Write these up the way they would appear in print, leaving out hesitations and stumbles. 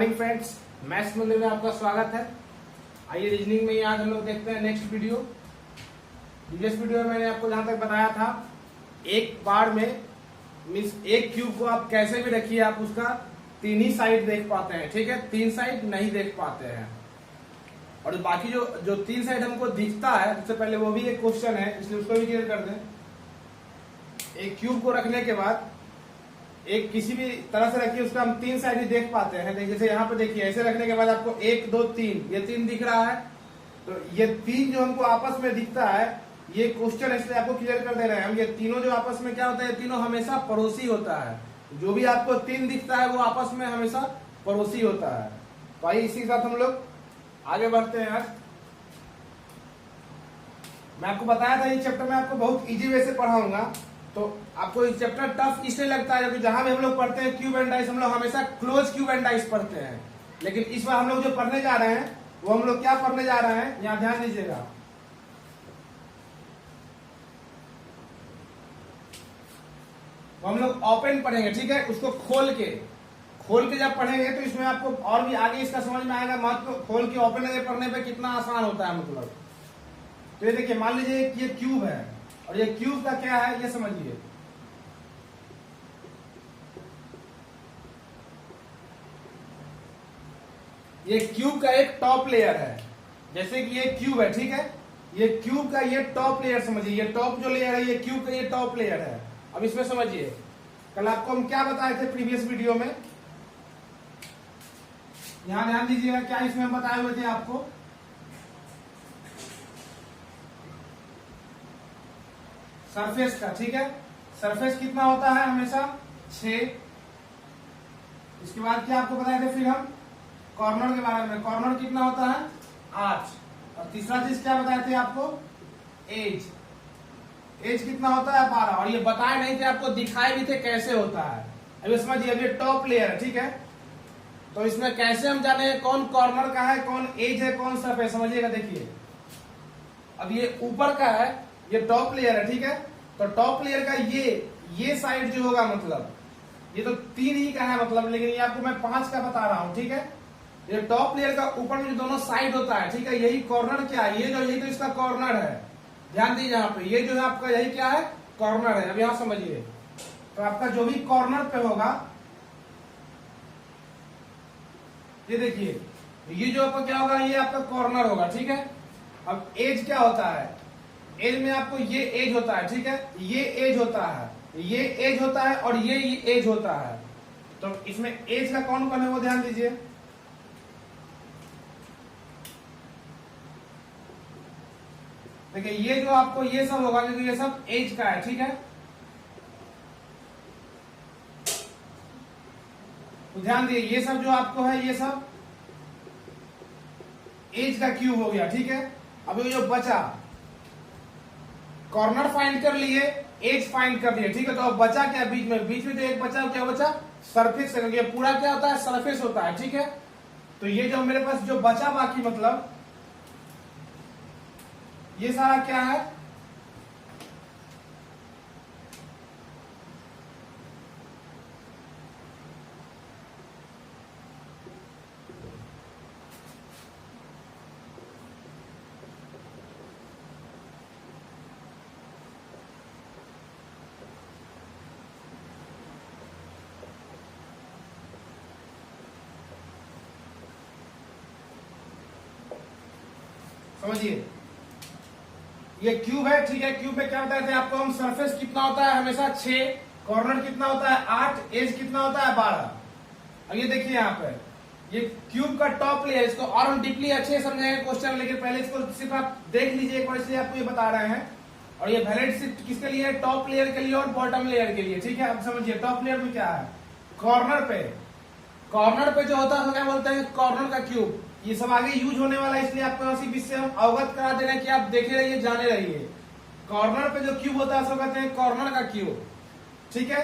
Morning friends, maths मंदिर में आपका स्वागत है। आइए रीजनिंग में आज हम लोग देखते हैं नेक्स्ट वीडियो। प्रीवियस वीडियो में मैंने आपको जहां तक बताया था, एक बार में मीन्स एक क्यूब को आप कैसे भी रखिए, आप उसका तीन ही साइड देख पाते हैं, ठीक है। तीन साइड नहीं देख पाते हैं, और बाकी जो तीन साइड हमको दिखता है, सबसे पहले वो भी एक क्वेश्चन है, इसलिए उसको भी क्लियर कर दें। एक क्यूब को रखने के बाद एक किसी भी तरह से रखिए, उसका हम तीन साइड ही देख पाते हैं। जैसे यहाँ पे देखिए, ऐसे रखने के बाद आपको एक दो तीन, ये तीन दिख रहा है, तो ये तीन जो हमको आपस में दिखता है, ये क्वेश्चन इसलिए आपको क्लियर कर दे रहे हैं हम। ये तीनों जो आपस में क्या होता है, तीनों हमेशा पड़ोसी होता है। जो भी आपको तीन दिखता है वो आपस में हमेशा पड़ोसी होता है। तो आइए इसी के साथ हम लोग आगे बढ़ते हैं। आज मैं आपको बताया था ये चैप्टर में आपको बहुत इजी वे से पढ़ाऊंगा, तो आपको ये चैप्टर टफ इसलिए लगता है क्योंकि जहां भी हम लोग पढ़ते हैं क्यूब एंड डाइस, हम लोग हमेशा क्लोज क्यूब एंड डाइस पढ़ते हैं। लेकिन इस बार हम लोग जो पढ़ने जा रहे हैं वो हम लोग क्या पढ़ने जा रहे हैं, यहां ध्यान दीजिएगा। वो हम लोग ओपन पढ़ेंगे, ठीक है। उसको खोल के जब पढ़ेंगे तो इसमें आपको और भी आगे इसका समझ में आएगा। महत्व खोल के ओपन पढ़ने पे कितना आसान होता है, मतलब। तो ये देखिए, मान लीजिए ये क्यूब है और ये क्यूब का क्या है, ये समझिए। ये क्यूब का एक टॉप लेयर है, जैसे कि ये क्यूब है, ठीक है। ये क्यूब का ये टॉप लेयर समझिए, ये टॉप जो लेयर है, ये क्यूब का ये टॉप लेयर है। अब इसमें समझिए, कल आपको हम क्या बताए थे प्रीवियस वीडियो में, यहां ध्यान दीजिएगा, क्या इसमें हम बताए हुए थे आपको। सरफेस का, ठीक है। सरफेस कितना होता है, हमेशा 6। इसके बाद क्या आपको बताए थे फिर हम कॉर्नर के बारे में, कॉर्नर कितना होता है, 8। और तीसरा चीज क्या बताए थे आपको, एज कितना होता है, 12। और ये बताए नहीं थे आपको, दिखाए भी थे कैसे होता है। अब समझिए, अब ये टॉप लेयर है, ठीक है। तो इसमें कैसे हम जाने कौन कॉर्नर का है, कौन एज है, कौन सरफेस, समझिएगा। देखिए, अब ये ऊपर का है, ये टॉप लेयर है, ठीक है। तो टॉप लेयर का ये साइड जो होगा, मतलब ये तो 3 ही का है, मतलब, लेकिन ये आपको मैं 5 का बता रहा हूं, ठीक है। ये टॉप लेयर का ऊपर में जो दोनों साइड होता है, ठीक है, यही कॉर्नर क्या है, यही तो इसका कॉर्नर है। ध्यान दीजिए, यहाँ पे ये जो है आपका, यही क्या है, कॉर्नर है। अब यहां समझिए, तो आपका जो भी कॉर्नर पे होगा, ये देखिए, ये जो आपका क्या होगा, ये आपका कॉर्नर होगा, ठीक है। अब एज क्या होता है, एज में आपको ये एज होता है, ठीक है, ये एज होता है, ये एज होता है, और ये एज होता है। तो इसमें एज का कौन कौन है वो ध्यान दीजिए। देखिए, ये जो आपको ये सब होगा, क्योंकि ये सब एज का है, ठीक है। तो ध्यान दिए, ये सब जो आपको है, ये सब एज का क्यूब हो गया, ठीक है। अब ये जो बचा, कॉर्नर फाइंड कर लिए, एज फाइंड कर लिए, ठीक है। तो अब बचा क्या बीच में जो एक बचा, क्या बचा, सरफेस। ये पूरा क्या होता है, सरफेस होता है, ठीक है। तो ये जो मेरे पास जो बचा बाकी, मतलब ये सारा क्या है, समझिए, ये क्यूब है, ठीक है। क्यूब में क्या बताए थे आपको हम, सरफेस कितना होता है, हमेशा 6, कॉर्नर कितना होता है, 8, एज कितना होता है, 12। अब ये देखिए, यहाँ पे ये क्यूब का टॉप लेयर, इसको और हम डीपली अच्छे समझेंगे क्वेश्चन, लेकिन पहले इसको सिर्फ आप देख लीजिए एक बार, इसलिए आपको ये बता रहे हैं। और ये वैलिड सिर्फ किसके लिए है, टॉप लेयर के लिए और बॉटम लेयर के लिए, ठीक है। अब समझिए, टॉप लेयर में क्या है, कॉर्नर पे जो होता है क्या बोलते हैं, कॉर्नर का क्यूब। ये सब आगे यूज होने वाला है, इसलिए आपको इसी विषय हम अवगत करा दे रहे हैं कि आप देखे रहिए, जाने रहिए। कॉर्नर पे जो क्यूब होता है उसको कहते हैं कॉर्नर का क्यूब, ठीक है।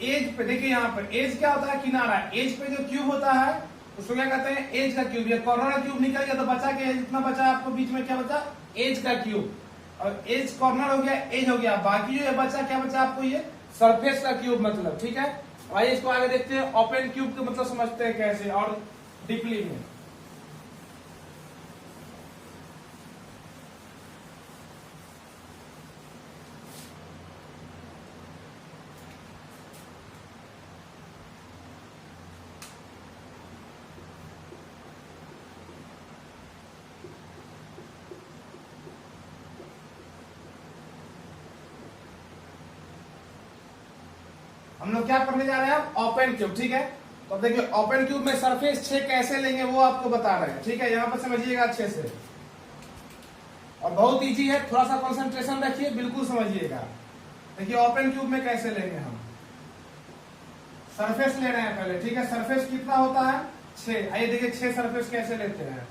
एज पे देखिए, यहाँ पर एज क्या होता है, किनारा। एज पे जो क्यूब होता है उसको क्या कहते हैं, एज का क्यूब। ये कॉर्नर का क्यूब निकल गया, तो बचा के जितना बचा आपको बीच में क्या बचा, एज का क्यूब। और एज कॉर्नर हो गया, एज हो गया, बाकी जो बचा क्या बचा आपको, ये सरफेस का क्यूब, मतलब, ठीक है। आइए इसको आगे देखते हैं, ओपन क्यूब का मतलब समझते हैं कैसे। और डीपली में। हम लोग क्या पढ़ने जा रहे हैं? ओपन क्यूब, ठीक है। तो अब देखिए ओपन क्यूब में सरफेस 6 कैसे लेंगे वो आपको बता रहे हैं, ठीक है। यहाँ पर समझिएगा अच्छे से, और बहुत इजी है, थोड़ा सा कंसंट्रेशन रखिए, बिल्कुल समझिएगा। देखिए ओपन क्यूब में कैसे लेंगे हम, सरफेस ले रहे हैं पहले, ठीक है। सरफेस कितना होता है? 6। आइए देखिए 6 सरफेस कैसे लेते हैं।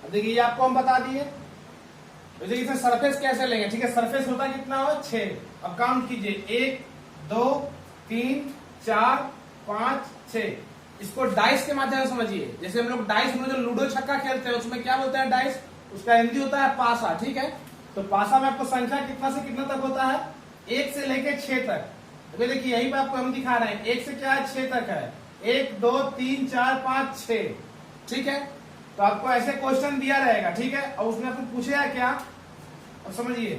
देखिए ये आपको हम बता दिए। तो देखिए इसे सरफेस कैसे लेंगे, ठीक है। सरफेस होता कितना हो? 6। अब काउंट कीजिए, 1 2 3 4 5 6। इसको डाइस के माध्यम से समझिए। जैसे हम लोग डाइस में जो लूडो छक्का खेलते हैं उसमें क्या बोलते हैं? डाइस। उसका हिंदी होता है पासा, ठीक है। तो पासा में आपको संख्या कितना से कितना तक होता है? 1 से लेके 6 तक। तो देखिए यही पे आपको हम दिखा रहे हैं, 1 से क्या है? 6 तक है। 1 2 3 4 5 6, ठीक है। तो आपको ऐसे क्वेश्चन दिया रहेगा, ठीक है। और उसने आपको पूछेगा क्या, अब समझिए।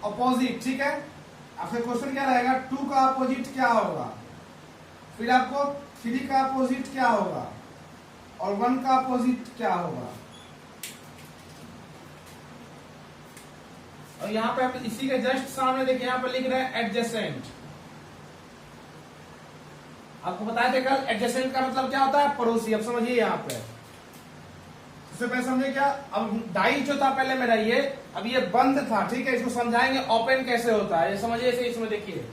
अपोजिट, ठीक है। आपसे क्वेश्चन क्या रहेगा? 2 का अपोजिट क्या होगा, फिर आपको 3 का अपोजिट क्या होगा, और 1 का अपोजिट क्या होगा। और यहाँ पे आप इसी के जस्ट सामने देखिए, यहाँ पे लिख रहे हैं एडजेसेंट। आपको बताया थे कल, एडजेसेंट का मतलब क्या होता है? पड़ोसी। अब समझिए यहाँ पे सबसे पहले समझिए क्या, अब डाई जो था पहले मेरा ये, अब ये बंद था, ठीक है। इसको समझाएंगे ओपन कैसे होता है, ये समझिए। इसे इसमें देखिए,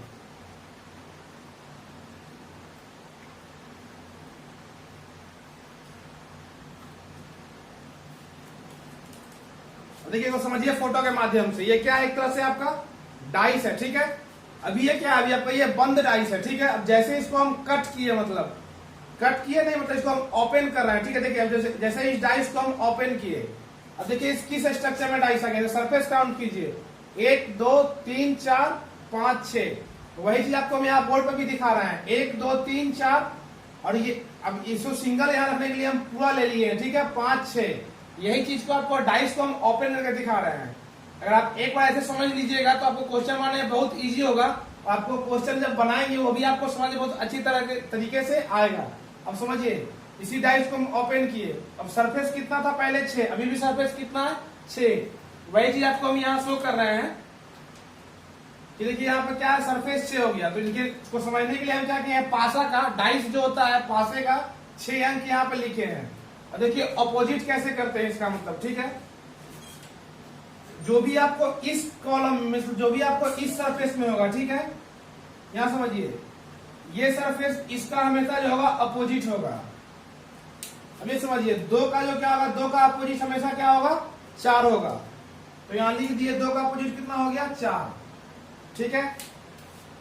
देखिए तो समझिए फोटो के माध्यम से। ये क्या है? एक तरह से आपका डाइस है, ठीक है। अभी ये क्या है? अभी आपका ये बंद डाइस है, ठीक है। अब जैसे इसको हम कट किए, मतलब कट किए नहीं, मतलब इसको हम ओपन कर रहे हैं, ठीक है। देखिए अब जैसे इस डाइस को हम ओपन किए, अब देखिए इस किस स्ट्रक्चर में डाइस आ गया। सरफेस काउंट कीजिए, 1 2 3 4 5 6। वही चीज आपको हम यहाँ बोर्ड पर भी दिखा रहे हैं, 1 2 3 4। और ये अब इसको सिंगल यहाँ रखने के लिए हम पूरा ले लिए, ठीक है, 5 6। यही चीज को आपको डाइस को हम ओपन करके दिखा रहे हैं। अगर आप एक बार ऐसे समझ लीजिएगा तो आपको क्वेश्चन बनाने में बहुत इजी होगा। आपको क्वेश्चन जब बनाएंगे वो भी आपको समझ बहुत अच्छी तरह के तरीके से आएगा। अब समझिए, इसी डाइस को हम ओपन किए, अब सरफेस कितना था पहले? 6। अभी भी सरफेस कितना है? 6। वही चीज आपको हम यहाँ शो कर रहे हैं कि देखिए यहाँ पर क्या है? सरफेस 6 हो गया। तो इसको समझने के लिए हम क्या किए? पासा का डाइस जो होता है, पासे का 6 अंक यहाँ पे लिखे हैं। और देखिए अपोजिट कैसे करते हैं इसका मतलब, ठीक है। जो भी आपको इस कॉलम में, जो भी आपको इस सरफेस में होगा, ठीक है, यहां समझिए, ये सरफेस इसका हमेशा जो होगा अपोजिट होगा। अब ये समझिए, 2 का जो क्या होगा? 2 का अपोजिट हमेशा क्या होगा? 4 होगा। तो यहां लिख दिए 2 का अपोजिट कितना हो गया? 4, ठीक है।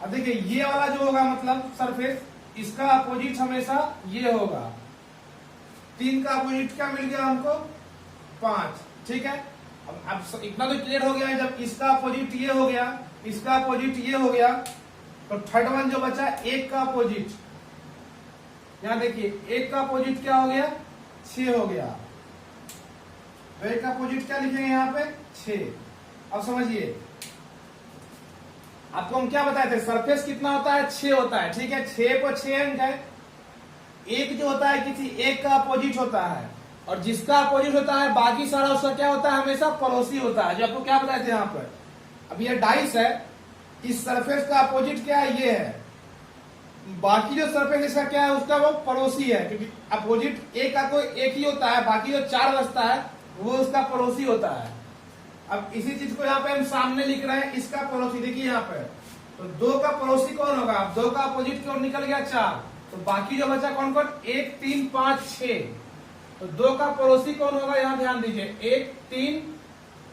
अब देखिए ये वाला जो होगा मतलब सरफेस, इसका अपोजिट हमेशा ये होगा। 3 का अपोजिट क्या मिल गया हमको? 5, ठीक है। अब इतना तो क्लियर हो गया है, जब इसका अपोजिट ये हो गया, इसका अपोजिट ये हो गया, तो थर्ड वन जो बचा 1 का अपोजिट, यहां देखिए 1 का अपोजिट क्या हो गया? 6 हो गया। तो 1 का अपोजिट क्या लिखेंगे यहाँ पे? 6। अब समझिए, आपको हम क्या बताए थे? सरफेस कितना होता है? 6 होता है, ठीक है। 6 को 6 अंक है। एक जो होता है किसी एक का अपोजिट होता है, और जिसका अपोजिट होता है बाकी सारा उसका क्या होता है? हमेशा पड़ोसी होता है। जो आपको क्या बताए थे यहाँ पर, अब ये डाइस है, इस सरफेस का अपोजिट क्या है? ये है। बाकी जो सरफेस इसका क्या है, उसका वो पड़ोसी है, क्योंकि अपोजिट ए का कोई एक ही होता है, बाकी जो चार बचता है वो उसका पड़ोसी होता है। अब इसी चीज को यहाँ पे हम सामने लिख रहे हैं, इसका पड़ोसी देखिए यहाँ पे, तो 2 का पड़ोसी कौन होगा, 2 का अपोजिट की ओर निकल गया 4, तो बाकी जो बचा कौन कौन, 1 3 5 6, तो 2 का पड़ोसी कौन होगा, यहाँ ध्यान दीजिए, 1 3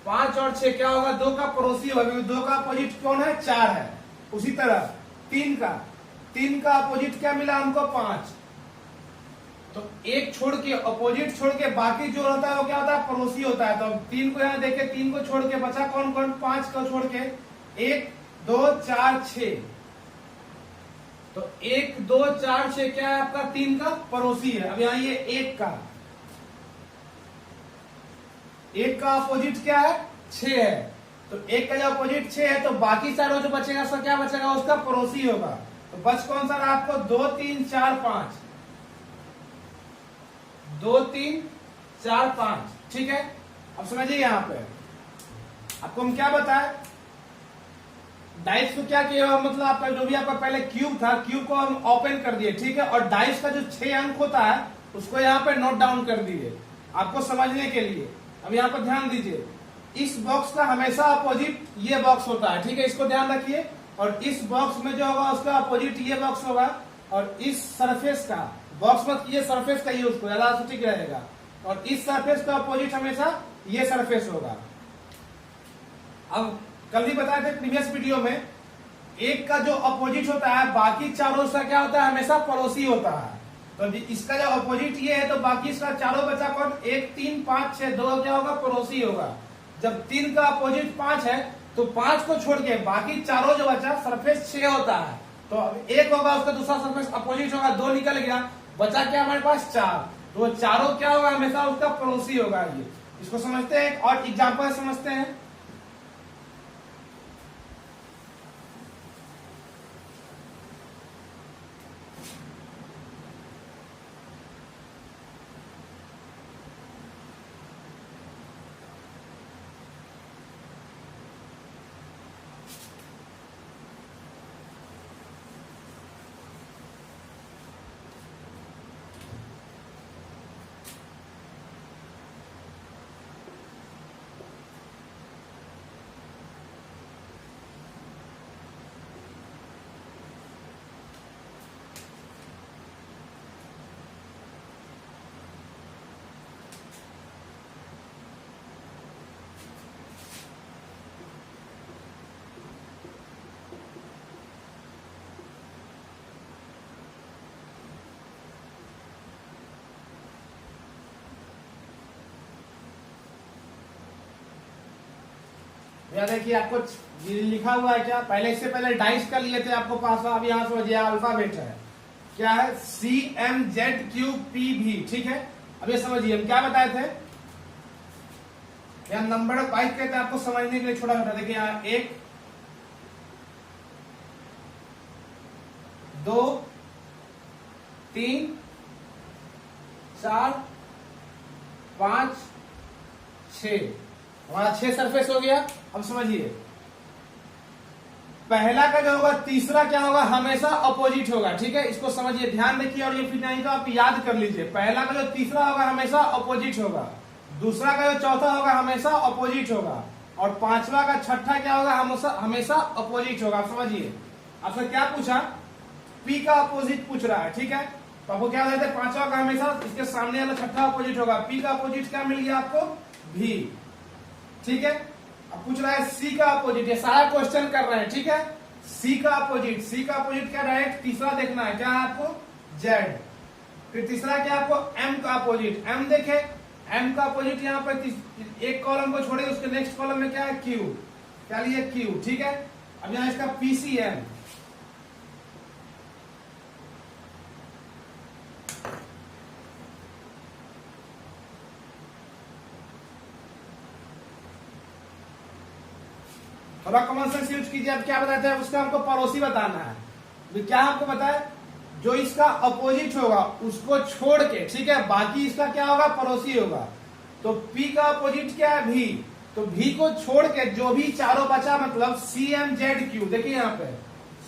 5 और 6 क्या होगा, 2 का पड़ोसी होगा, क्योंकि 2 का अपोजिट कौन है, 4 है। उसी तरह 3 का अपोजिट क्या मिला हमको, 5, तो एक छोड़ के अपोजिट छोड़ के बाकी जो होता है वो क्या होता है, पड़ोसी होता है। तो 3 को यहाँ देखे, 3 को छोड़ के बचा कौन कौन, 5 को छोड़ के 1 2 4 6, तो 1 2 4 6 क्या है आपका, 3 का पड़ोसी है। अब यहाँ ये 1 का अपोजिट क्या है, 6 है, तो 1 का जो अपोजिट 6 है, तो बाकी चारों जो बचेगा उसका क्या बचेगा, उसका पड़ोसी होगा। तो बच कौन सा रहा आपको, 2 3 4 5, 2 3 4 5, ठीक है। अब समझिए यहाँ पे आपको हम क्या बताए, डाइस को क्या किया, मतलब आपका जो भी आपका पहले क्यूब था, क्यूब को हम ओपन कर दिए, ठीक है, और डाइस का जो 6 अंक होता है उसको यहाँ पे नोट डाउन कर दिए आपको समझने के लिए। अब यहाँ पर ध्यान दीजिए, इस बॉक्स का हमेशा अपोजिट ये बॉक्स होता है, ठीक है, इसको ध्यान रखिए, और इस बॉक्स में जो होगा उसका अपोजिट ये बॉक्स होगा, और इस सरफेस का बॉक्स मत कीजिए, सरफेस का यूज को ज्यादा ठीक रहेगा, और इस सरफेस का अपोजिट हमेशा ये सरफेस होगा। अब कल भी बताए थे प्रीवियस वीडियो में, एक का जो अपोजिट होता है बाकी चारों का क्या होता है, हमेशा पड़ोसी होता है। तो इसका जो अपोजिट ये है, तो बाकी इसका चारों बचा कौन, 1 3 5 6, 2 क्या होगा, पड़ोसी होगा। जब 3 का अपोजिट 5 है, तो 5 को छोड़ के बाकी चारों जो बचा सरफेस 6 होता है, तो अब 1 होगा उसका दूसरा सरफेस अपोजिट होगा, 2 निकल गया, बचा क्या हमारे पास 4, तो चारों क्या होगा, हमेशा उसका पड़ोसी होगा। ये इसको समझते हैं, और एग्जाम्पल समझते हैं। या देखिए आपको लिखा हुआ है क्या, पहले इससे पहले डाइस का लिए थे आपको पास, अब यहाँ से अल्फाबेट है, क्या है, CMZQPV, ठीक है। अब ये समझिए हम क्या बताए थे, यहाँ नंबर ऑफ बाइक कहते हैं, आपको समझने के लिए छोटा छोटा, देखिए यहाँ 1 2 3 4 5 6, हमारा 6 सरफेस हो गया। अब समझिए पहला का जो होगा, तीसरा क्या होगा, हमेशा अपोजिट होगा, ठीक है, इसको समझिए, ध्यान देखिए, और ये फिर नहीं तो आप याद कर लीजिए, पहला का जो तीसरा होगा हमेशा अपोजिट होगा, दूसरा का जो चौथा होगा हमेशा अपोजिट होगा, और पांचवा का छठा क्या होगा, हमेशा अपोजिट होगा। आप समझिए, आपसे क्या पूछा, पी का अपोजिट पूछ रहा है, ठीक है, तो आपको क्या कहते हैं, पांचवा का हमेशा इसके सामने वाला छठा अपोजिट होगा, पी का अपोजिट क्या मिल गया आपको, भी, ठीक है। अब पूछ रहा है सी का अपोजिट, ये सारा क्वेश्चन कर रहे हैं, ठीक है, सी का अपोजिट क्या डायरेक्ट तीसरा देखना है, क्या है आपको, जेड, फिर तीसरा क्या आपको, एम का अपोजिट, एम देखे, एम का अपोजिट यहाँ पे एक कॉलम को छोड़े, उसके नेक्स्ट कॉलम में क्या है, क्यू, क्या लिए, क्यू, ठीक है। अब यहाँ इसका पीसीएम, थोड़ा कॉमन सेंस यूज कीजिए। अब क्या बताते हैं, उसका हमको पड़ोसी बताना है, तो क्या आपको बताए, जो इसका अपोजिट होगा उसको छोड़ के, ठीक है, बाकी इसका क्या होगा, पड़ोसी होगा। तो P का अपोजिट क्या है, V, तो V को छोड़ के जो भी चारों बचा, मतलब CMZQ, देखिए यहाँ पे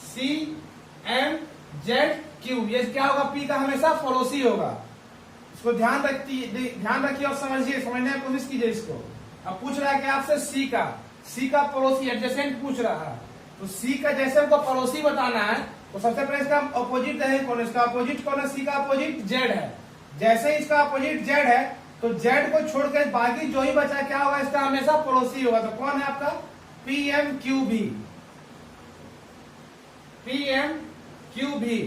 CMZQ, जेड क्यूब, ये क्या होगा, पी का हमेशा पड़ोसी होगा। इसको ध्यान रखिए और समझिए, समझने की कोशिश कीजिए इसको। अब पूछ रहा है कि आपसे सी का पड़ोसी एडजेसेंट पूछ रहा है, तो सी का जैसे हमको पड़ोसी बताना है तो सबसे पहले इसका अपोजिट है कौन, इसका अपोजिट कौन है, सी का अपोजिट जेड है। जैसे ही इसका अपोजिट जेड है तो जेड को छोड़कर बाकी जो ही बचा क्या होगा, इसका हमेशा पड़ोसी होगा। तो कौन है आपका, पी एम क्यू भी, पी एम क्यू भी।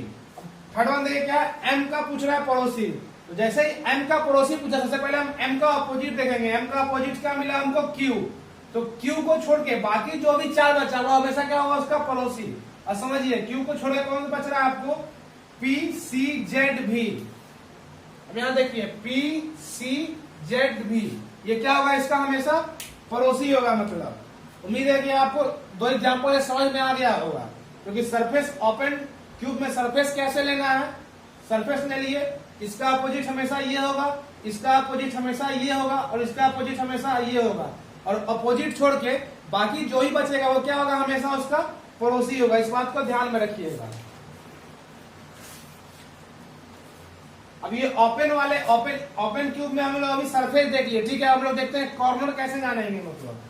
थर्ड वन देखिए क्या, एम का पूछ रहा है पड़ोसी, तो जैसे ही एम का पड़ोसी पूछा सबसे पहले हम एम का अपोजिट देखेंगे। एम का अपोजिट क्या मिला हमको, क्यू। तो क्यू को छोड़ के बाकी जो भी चार बचा वो हमेशा क्या होगा, उसका पड़ोसी। और समझिए क्यू को छोड़ के कौन सा बच रहा है आपको, पी सी जेड भी। अब यहां देखिए पी सी जेड भी, ये क्या होगा, इसका हमेशा पड़ोसी होगा। मतलब उम्मीद है कि आपको दो एग्जाम्पल समझ में आ गया होगा, क्योंकि सरफेस ओपन क्यूब में सरफेस कैसे लेना है, सरफेस ले लिए, इसका अपोजिट हमेशा ये होगा, इसका अपोजिट हमेशा ये होगा और इसका अपोजिट हमेशा ये होगा। और अपोजिट छोड़ के बाकी जो ही बचेगा वो क्या होगा, हमेशा उसका पड़ोसी होगा। इस बात को ध्यान में रखिएगा। अब ये ओपन क्यूब में हम लोग अभी सरफेस देख लिए, ठीक है। हम लोग देखते हैं कॉर्नर कैसे जानेंगे। मतलब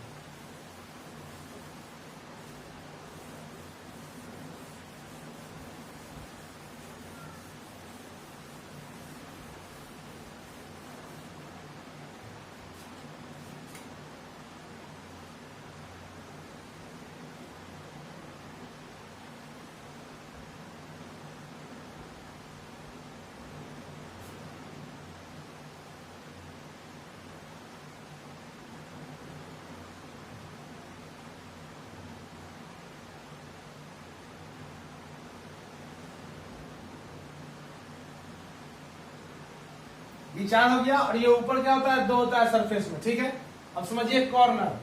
विचार हो गया। और ये ऊपर क्या होता है, दो होता है सरफेस में, ठीक है। अब समझिए कॉर्नर,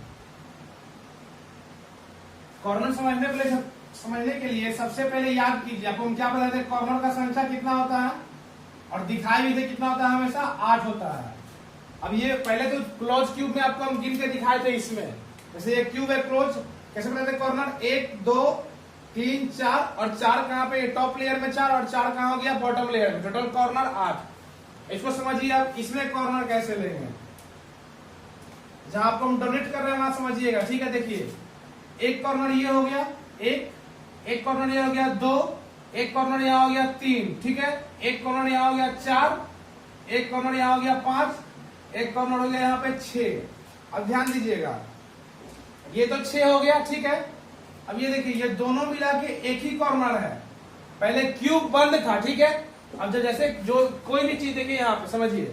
कॉर्नर समझने के लिए सबसे पहले याद कीजिए, आपको हम क्या बताते हैं, कॉर्नर का संख्या कितना होता है और दिखाई भी थे कितना होता है, हमेशा 8 होता है। अब ये पहले तो क्लोज क्यूब में आपको हम गिन के दिखाए थे, इसमें जैसे ये क्यूब है क्लोज, कैसे बताते हैं कॉर्नर, 1 2 3 4 और 4 कहां पे, टॉप लेयर में 4 और 4 कहां हो गया, बॉटम लेयर में, टोटल कॉर्नर 8। इसको समझिए आप, इसमें कॉर्नर कैसे लेंगे, जहां आपको हम डोनेट कर रहे हैं वहां समझिएगा, ठीक है। देखिए एक कॉर्नर ये हो गया, एक कॉर्नर ये हो गया 2, एक कॉर्नर यहाँ हो गया 3, ठीक है। एक कॉर्नर यहाँ हो गया 4, एक कॉर्नर यहाँ हो गया 5, एक कॉर्नर हो गया यहाँ पे 6। अब ध्यान दीजिएगा, ये तो 6 हो गया, ठीक है। अब ये देखिए ये दोनों मिला के एक ही कॉर्नर है, पहले क्यूब बंद था, ठीक है। अब जैसे जो कोई भी चीज देखिए यहाँ पे समझिए,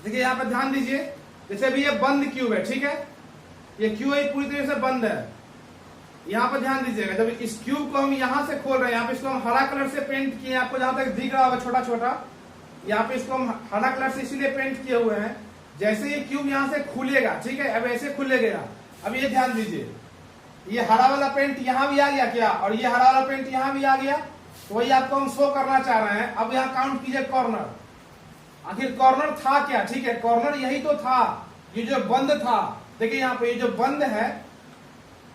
देखिए यहाँ पे ध्यान दीजिए, जैसे अभी ये बंद क्यूब है, ठीक है, ये क्यूब पूरी तरह से बंद है। यहाँ पर ध्यान दीजिएगा, जब इस क्यूब को हम यहाँ से खोल रहे हैं, यहाँ पे इसको हम हरा कलर से पेंट किए, आपको जहां तक दिख रहा होगा छोटा छोटा, यहाँ पे इसको हम हरा कलर से इसीलिए पेंट किए हुए हैं। जैसे ये क्यूब यहाँ से खुलेगा, ठीक है, अब ऐसे खुलेगा। अब ये ध्यान दीजिए, ये हरा वाला पेंट यहाँ भी आ गया क्या, और ये हरा वाला पेंट यहाँ भी आ गया, तो वही आपको हम शो करना चाह रहे हैं। अब यहाँ काउंट कीजिए कॉर्नर, आखिर कॉर्नर था क्या, ठीक है, कॉर्नर यही तो था, ये जो बंद था। देखिए यहाँ पे ये जो बंद है,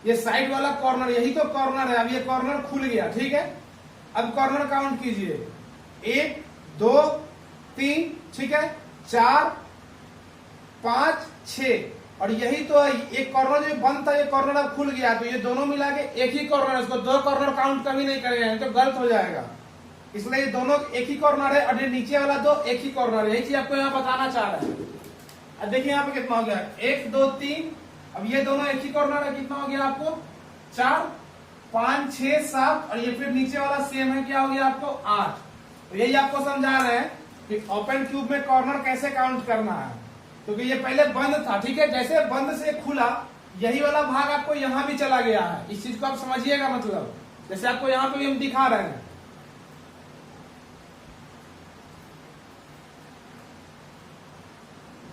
ये साइड वाला कॉर्नर यही तो कॉर्नर है। अब ये कॉर्नर खुल गया, ठीक है। अब कॉर्नर काउंट कीजिए, 1 2 3, ठीक है, 4 5 6, और यही तो है। एक कॉर्नर जो बंद था, ये कॉर्नर अब खुल गया, तो ये दोनों मिला के एक ही कॉर्नर है। इसको 2 कॉर्नर काउंट कभी नहीं करेंगे तो गलत हो जाएगा, इसलिए ये दोनों एक ही कॉर्नर है, और ये नीचे वाला 2 एक ही कॉर्नर है। यही चीज आपको यहाँ बताना चाह रहे हैं। अब देखिए यहाँ पे कितना हो गया, 1 2 3, अब ये दोनों एक ही कॉर्नर है, कितना हो गया आपको 4 5 6 7, और ये फिर नीचे वाला सेम है, क्या हो गया आपको 8। तो यही आपको समझा रहे हैं कि ओपन क्यूब में कॉर्नर कैसे काउंट करना है, क्योंकि ये पहले बंद था, ठीक है। जैसे बंद से खुला, यही वाला भाग आपको यहाँ भी चला गया है। इस चीज को आप समझिएगा, मतलब जैसे आपको यहाँ पे भी हम दिखा रहे हैं,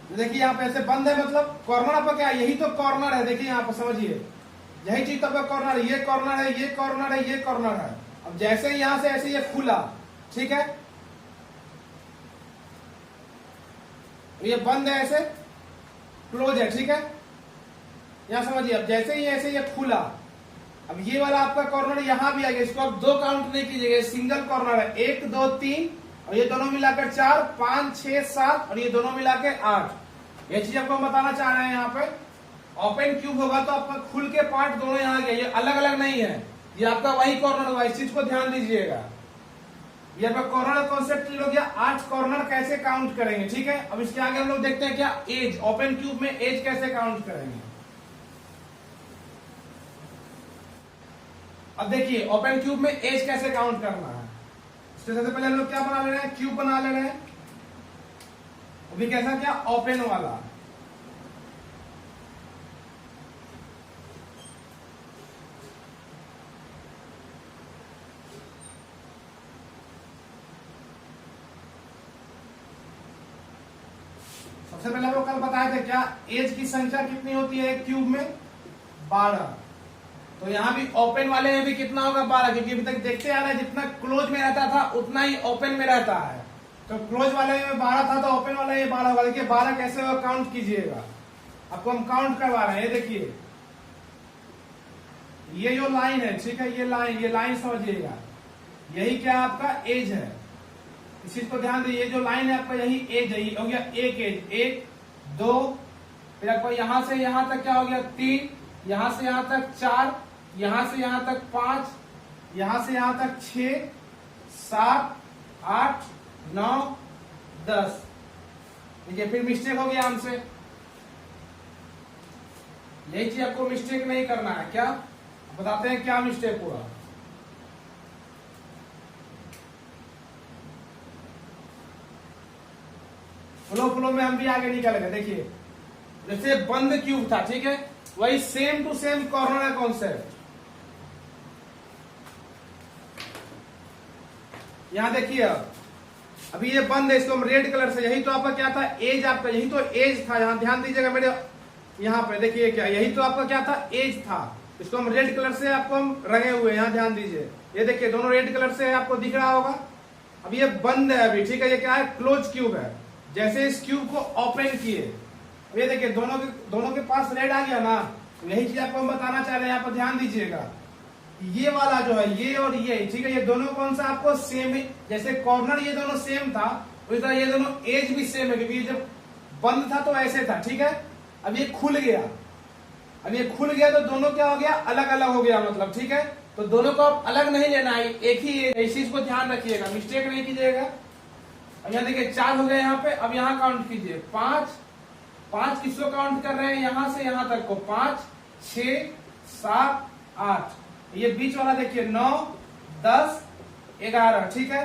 देखिए यहाँ पे ऐसे बंद है, मतलब कॉर्नर आपका क्या है, यही तो कॉर्नर है। देखिए यहाँ पे समझिए, यही चीज तो आपका कॉर्नर है, ये कॉर्नर है, ये कॉर्नर है, ये कॉर्नर है। अब जैसे यहां से ऐसे ये खुला, ठीक है, ये बंद है, ऐसे क्लोज है, ठीक है। यहाँ समझिए, अब जैसे ही ऐसे ये खुला, अब ये वाला आपका कॉर्नर यहाँ भी आ गया, इसको आप 2 काउंट नहीं कीजिएगा, सिंगल कॉर्नर है, 1 2 3 और ये दोनों मिलाकर 4 5 6 7 और ये दोनों मिलाकर 8। ये चीज आपको हम बताना चाह रहे हैं। यहाँ पे ओपन क्यूब होगा तो आपका खुल के पार्ट दोनों यहाँ गए, ये अलग अलग नहीं है, ये आपका वही कॉर्नर होगा, इस चीज को ध्यान दीजिएगा। ये आपका कॉर्नर कॉन्सेप्ट क्लियर हो गया। 8 कॉर्नर कैसे काउंट करेंगे, ठीक है। अब इसके आगे हम लोग देखते हैं क्या एज, ओपन क्यूब में एज कैसे काउंट करेंगे। अब देखिए ओपन क्यूब में एज कैसे काउंट करना है। इससे सबसे पहले हम लोग क्या बना ले रहे हैं, क्यूब बना ले रहे हैं, अभी कैसा, क्या ओपन वाला। सबसे पहले हम लोग कल बताए थे क्या एज की संख्या कितनी होती है एक क्यूब में, 12। तो यहाँ भी ओपन वाले में भी कितना होगा, 12, क्योंकि अभी तक देखते आ रहे हैं जितना क्लोज में रहता था उतना ही ओपन में रहता है। तो क्लोज वाले में 12 था तो ओपन वाले में 12 होगा। देखिए 12 कैसे होगा, काउंट कीजिएगा, आपको हम काउंट करवा रहे हैं। ये देखिए ये जो लाइन है, ठीक है, ये लाइन समझिएगा, यही क्या आपका एज है, इस चीज को ध्यान दीजिए। ये जो लाइन है आपका यही एज है, ये हो गया एक एज, 1 2, फिर आपको यहां से यहां तक क्या हो गया 3, यहां से यहां तक 4, यहां से यहां तक 5, यहां से यहां तक 6 7 8 9 10। देखिए फिर मिस्टेक हो गया हमसे, यही चीज आपको मिस्टेक नहीं करना है। क्या बताते हैं क्या मिस्टेक हुआ। फ्लो में हम भी आगे निकलेंगे। देखिए जैसे बंद क्यूब था, ठीक है, वही सेम टू सेम कॉर्नर है कॉन्सेप्ट। यहां देखिए अभी ये बंद है, इसको हम रेड कलर से, यही तो आपका क्या था एज, आपका यही तो एज था। यहां ध्यान दीजिएगा मेरे, यहां पे देखिए क्या, यही तो आपका क्या था एज था। इसको हम रेड कलर से आपको हम रंगे हुए, यहां ध्यान दीजिए, ये देखिए दोनों रेड कलर से आपको दिख रहा होगा। अब ये बंद है अभी, ठीक है, ये क्या है क्लोज क्यूब है। जैसे इस क्यूब को ओपन किए, ये देखिए दोनों के पास रेड आ गया ना, यही चीज आपको हम बताना चाह रहे हैं, यहाँ पर ध्यान दीजिएगा। ये वाला जो है ये और ये, ठीक है, ये दोनों कौन सा आपको सेम है, जैसे कॉर्नर ये दोनों सेम था उसी तरह ये दोनों एज भी सेम है, क्योंकि जब बंद था तो ऐसे था, ठीक है। अब ये खुल गया, अब ये खुल गया तो दोनों क्या हो गया, अलग अलग हो गया मतलब, ठीक है। तो दोनों को आप अलग नहीं लेना है, एक ही, इस चीज को ध्यान रखिएगा, मिस्टेक नहीं कीजिएगा। अब यहाँ देखिए 4 हो गए यहाँ पे, अब यहाँ काउंट कीजिए 5 किसको काउंट कर रहे हैं, यहां से यहां तक को 5 6 7 8, ये बीच वाला देखिए 9 10 11, ठीक है।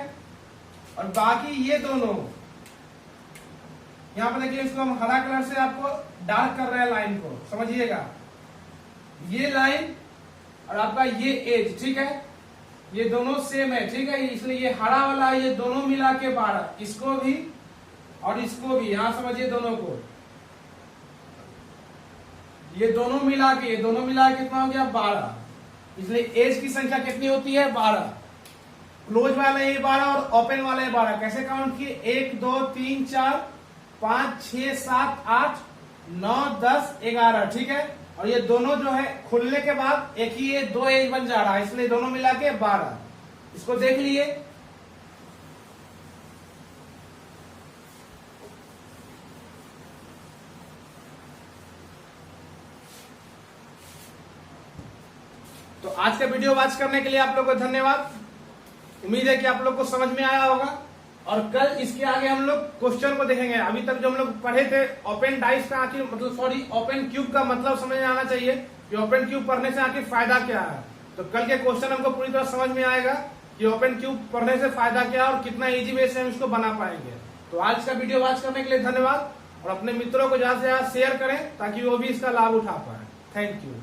और बाकी ये दोनों यहां पर देखिए, इसको हम हरा कलर से आपको डार्क कर रहे हैं लाइन को, समझिएगा। ये लाइन और आपका ये एज, ठीक है, ये दोनों सेम है, ठीक है, इसलिए ये हरा वाला है, ये दोनों मिला के 12, इसको भी और इसको भी, यहां समझिए दोनों को, ये दोनों मिला के कितना हो गया 12, इसलिए एज की संख्या कितनी होती है 12। क्लोज वाला ये 12 और ओपन वाला ये 12, कैसे काउंट किए 1 2 3 4 5 6 7 8 9 10 11, ठीक है। और ये दोनों जो है खुलने के बाद एक ही ये 2 एज बन जा रहा है, इसलिए दोनों मिला के 12, इसको देख लिए। तो आज का वीडियो वॉच करने के लिए आप लोग को धन्यवाद। उम्मीद है कि आप लोग को समझ में आया होगा, और कल इसके आगे हम लोग क्वेश्चन को देखेंगे। अभी तक जो हम लोग पढ़े थे ओपन डाइस का आखिर मतलब, सॉरी, ओपन क्यूब का मतलब समझ में आना चाहिए कि ओपन क्यूब पढ़ने से आखिर फायदा क्या है। तो कल के क्वेश्चन हमको पूरी तरह समझ में आएगा कि ओपन क्यूब पढ़ने से फायदा क्या है और कितना इजी वे से हम इसको बना पाएंगे। तो आज का वीडियो वॉच करने के लिए धन्यवाद, और अपने मित्रों को ज्यादा से ज्यादा शेयर करें ताकि वो भी इसका लाभ उठा पाए। Thank you.